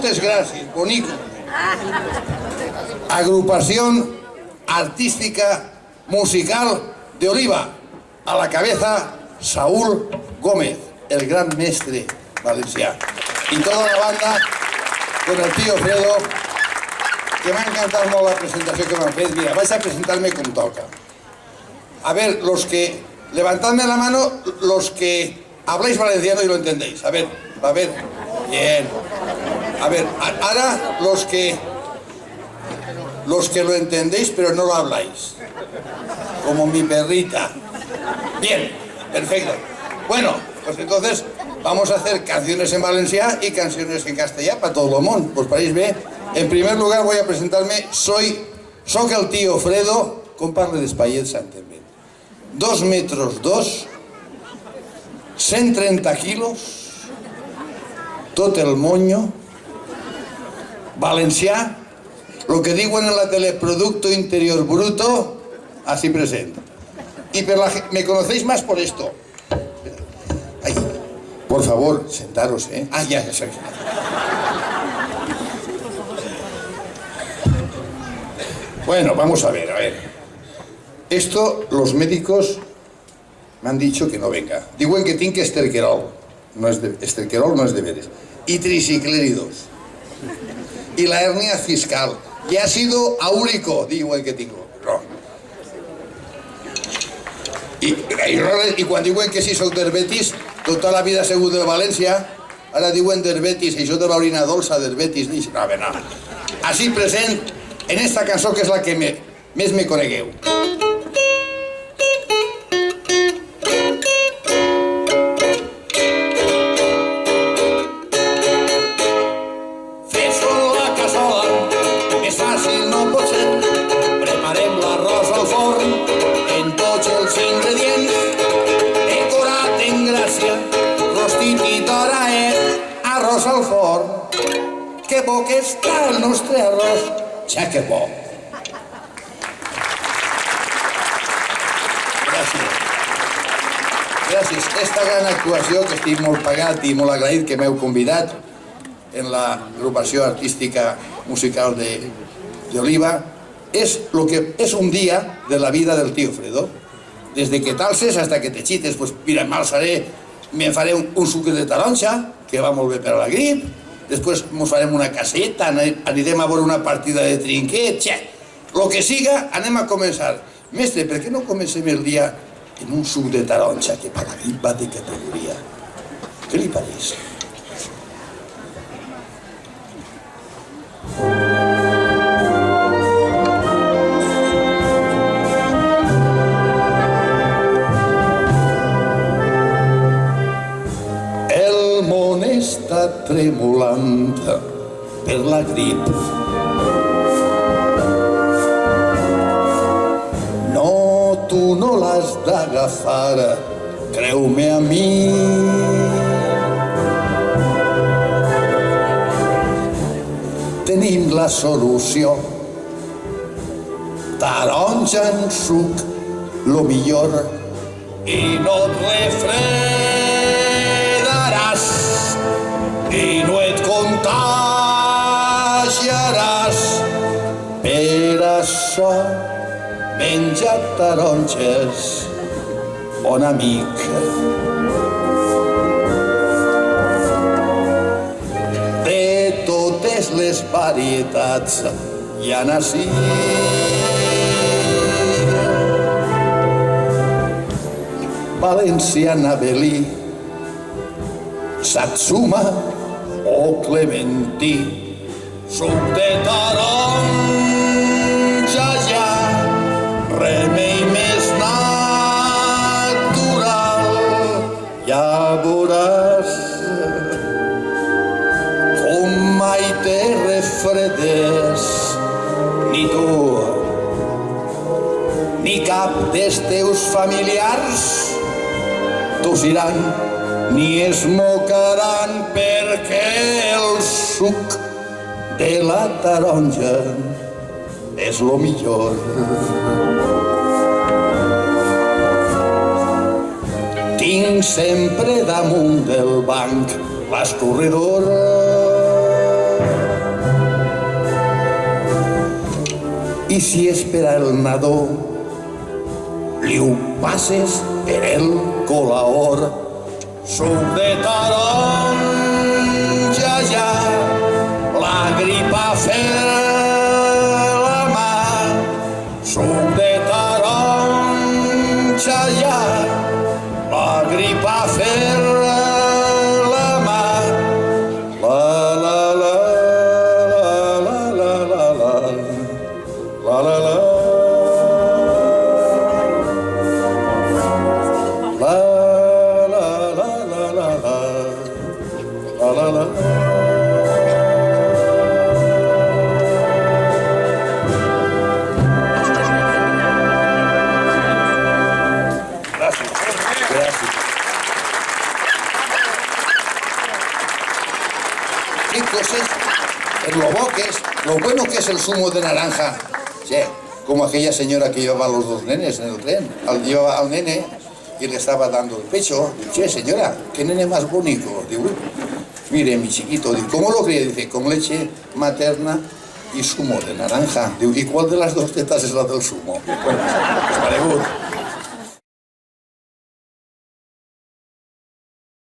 Moltes gràcies, bonico. Agrupación Artística Musical de Oliva. A la cabeza, Saúl Gómez, el gran mestre valencià. Y toda la banda, con el tío Fredo, que m'ha encantat molt la presentació que m'han fet. Mira, vaig a presentar-me com toca. A ver, los que... Levantadme la mano los que habláis valenciano y lo entendéis. A ver, bien. A ver, ahora los que lo entendéis pero no lo habláis. Como mi perrita. Bien, perfecto. Bueno, pues entonces vamos a hacer canciones en valencià y canciones en castellà para todo el mundo. ¿Os paréis bien? En primer lugar voy a presentarme. Soc el tío Fredo, com parle d'espaiet santament. 2 metros 2, 130 quilos, tot el moño, valencià, lo que diuen en la tele, Producto Interior Bruto, así present. Y me conocéis más por esto. Ay, por favor, sentaros, ¿eh? Ah, ya sé. Bueno, vamos a ver. Esto, los médicos me han dicho que no venga. Diuen que tinc esterquerol. Esterquerol no es de veres. Y tricicléridos. Y la hernia fiscal. Y ácido áurico, diuen que tinc. No. I quan diuen que si soc d'Herbetis, tota la vida he sigut de València, ara diuen d'Herbetis, això de l'orina dolça d'Herbetis. No, a veure, no. Així present en esta cançó que és la que més me conegueu. Al forn, que bo que està el nostre arròs, ja que bo. Gràcies. Esta gran actuació, que estic molt pagat i molt agraït que m'heu convidat en l'agrupació artística musical de Oliva, és un dia de la vida del tío Fredo. Desde que t'alces hasta que te xites, pues mira, me faré un suc de taronja, que va molt bé per a la grip, després ens farem una caseta, anirem a veure una partida de trinquet, lo que siga, anem a començar. Mestre, per què no comencem el dia en un suc de taronja, que per la grip va de categoria? Què li pareix? Està tremolant per la grip. No, tu no l'has d'agafar, creu-me a mi. Tenim la solució. Taronja en suc, lo millor, i no et refredaràs. I no et contagiaràs. Per això menja taronges, bon amic. De totes les varietats hi ha ací. Valenciana, Belí, Satsuma o clementí, suc de taronja ja, remei més natural. Ja veuràs com mai te refredes, ni tu ni cap dels teus familiars tossiran ni es mocaran, perquè el suc de la taronja és lo millor. Tinc sempre damunt del banc l'escorredor i si és per al nadó, li ho passes per el colaor. Suc de taronja ja, la gripa fer la mà. Suc de taronja ja, la gripa fer la mà. La la la la la la la la la la la. ¿Qué cosas? Lo bueno que es el zumo de naranja. Sí, como aquella señora que llevaba a los dos nenes en el tren. Llevaba al nene y le estaba dando el pecho. Dice, señora, qué nene más bonito. Digo, mire, mi chiquito, digo, ¿cómo lo cría? Dice, con leche materna y zumo de naranja. Digo, ¿y cuál de las dos tetas es la del zumo? Bueno, pues paregut.